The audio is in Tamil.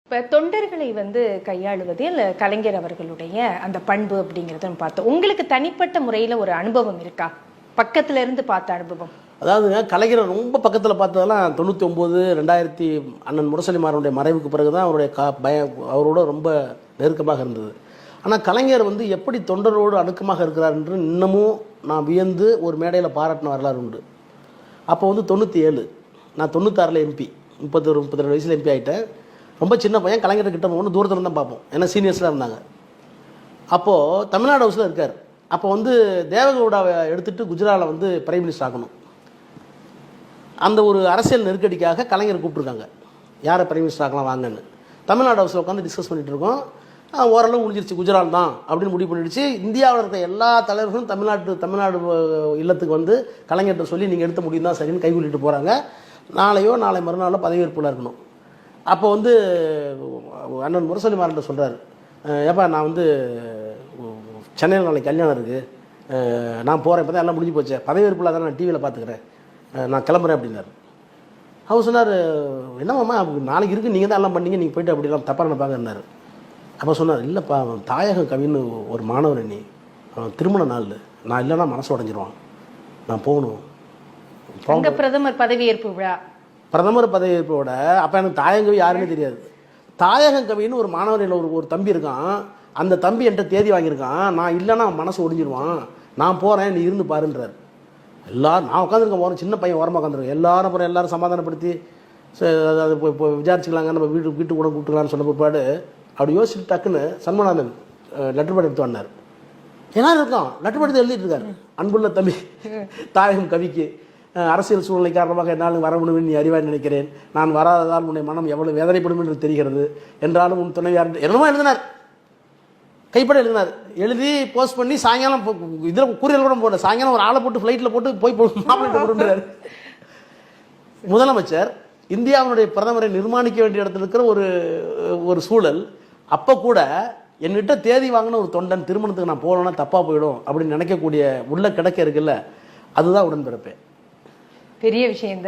இப்போ தொண்டர்களை கையாளுவதில் கலைஞர் அவர்களுடைய அந்த பண்பு அப்படிங்கிறத பார்த்தோம். உங்களுக்கு தனிப்பட்ட முறையில் ஒரு அனுபவம் இருக்கா? பக்கத்துல இருந்து பார்த்த அனுபவம்? அதாவதுங்க, கலைஞரை ரொம்ப பக்கத்தில் பார்த்ததெல்லாம் 99 2000 அண்ணன் முரசொலிமாறனுடைய மறைவுக்கு பிறகு தான் அவருடைய அவரோட ரொம்ப நெருக்கமாக இருந்தது. ஆனால் கலைஞர் எப்படி தொண்டரோடு அணுக்கமாக இருக்கிறார் என்று இன்னமும் நான் வியந்து ஒரு மேடையில் பாராட்டின வரலாறு உண்டு. அப்போ 97, நான் 96 எம்பி, 32 வயசில் எம்பி ஆகிட்டேன். ரொம்ப சின்ன பையன். கலைஞர்கிட்ட போகணும், தூரத்தில் தான் பார்ப்போம், ஏன்னா சீனியர்ஸ்லாம் இருந்தாங்க. அப்போது தமிழ்நாடு ஹவுஸில் இருக்கார். அப்போ தேவகவுடாவை எடுத்துகிட்டு குஜராத்தில் பிரைம் மினிஸ்டர் ஆகணும். அந்த ஒரு அரசியல் நெருக்கடிக்காக கலைஞர் கூப்பிட்ருக்காங்க, யாரை பிரைம் மினிஸ்டர் ஆகலாம் வாங்கன்னு. தமிழ்நாடு ஹவுஸில் உட்காந்து டிஸ்கஸ் பண்ணிகிட்டு இருக்கோம். ஓரளவு முடிஞ்சிருச்சு, குஜராத் தான் அப்படின்னு முடிவு பண்ணிடுச்சு. இந்தியாவில் இருக்க எல்லா தலைவர்களும் தமிழ்நாடு இல்லத்துக்கு கலைஞர்கிட்ட சொல்லி நீங்கள் எடுத்த முடியும் தான் சரின்னு கைகூலிட்டு போகிறாங்க. நாளை மறுநாளோ பதவியேற்பில் இருக்கணும். அப்போ அண்ணன் முரசொலிமாறன் சொல்கிறார், ஏப்பா நான் சென்னையில் நாளைக்கு கல்யாணம் இருக்குது, நான் போகிறேன், இப்போ தான் எல்லாம் முடிஞ்சு போச்சேன், பதவியேற்பில் தான் நான் டிவியில் பார்த்துக்கிறேன், நான் கிளம்புறேன் அப்படின்னாரு. அவர் சொன்னார், என்னம்மா நாளைக்கு இருக்குது, நீங்கள் தான் எல்லாம் பண்ணீங்க, நீங்கள் போய்ட்டு அப்படிலாம் தப்பாக நினைப்பாங்கன்னாரு. அப்போ சொன்னார், இல்லைப்பா அவன் தாயகம் கவின்னு ஒரு மாணவர், நீ அவன் திருமண நாள், நான் இல்லைன்னா மனசு உடஞ்சிருவான், நான் போகணும். பிரதமர் பதவியேற்பு விழா, பிரதமர் பதவியேற்போட அப்போ எனக்கு தாயங்கவி யாருமே தெரியாது. தாயகங்கவின்னு ஒரு மாணவர் ஒரு தம்பி இருக்கான். அந்த தம்பி என்கிட்ட தேதி வாங்கியிருக்கான், நான் இல்லைன்னா மனசு ஒடிஞ்சிருவான், நான் போகிறேன், நீ இருந்து பாருன்றார். எல்லோரும் நான் உட்காந்துருக்கேன், போகிறேன், சின்ன பையன் ஓரமாக உட்காந்துருக்கேன். எல்லாரும் அப்புறம் எல்லாரும் சமாதானப்படுத்தி அது இப்போ விசாரிச்சுக்கலாங்க, நம்ம வீட்டுக்கு கூட கூப்பிட்டுக்கலான்னு சொன்ன பிற்பாடு அப்படி யோசிச்சுட்டு டக்குன்னு சண்முகநாதன் லெட்டர் பேட் எடுத்து வந்தார். ஏன்னா இருக்கும் லெட்டர் பேட் எழுதிட்டு இருக்காரு, அன்புள்ள தம்பி தாயகம் கவிக்கு, அரசியல் சூழ்நிலை காரணமாக என்னால் வர முடியும் நீ அறிவாய் நினைக்கிறேன், நான் வராததால் உன்னை மனம் எவ்வளவு வேதனைப்படும் என்று தெரிகிறது, என்றாலும் உன் துணைவியார் என்னமோ எழுதினார், கைப்பட எழுதினார். எழுதி போஸ்ட் பண்ணி சாயங்காலம் இதில் கூறியல் கூட போட, சாயங்காலம் ஒரு ஆளை போட்டு ஃப்ளைட்டில் போட்டு போய் மாப்பிள்ளைட்டு முதலமைச்சர் இந்தியாவினுடைய பிரதமரை நிர்மாணிக்க வேண்டிய இடத்துல இருக்கிற ஒரு சூழல். அப்போ கூட என்கிட்ட தேதி வாங்கின ஒரு தொண்டன் திருமணத்துக்கு நான் போகணும்னா தப்பாக போயிடும் அப்படின்னு நினைக்கக்கூடிய உள்ள கிடக்க இருக்குல்ல, அதுதான் உடன்பிறப்பேன். பெரிய விஷயம்.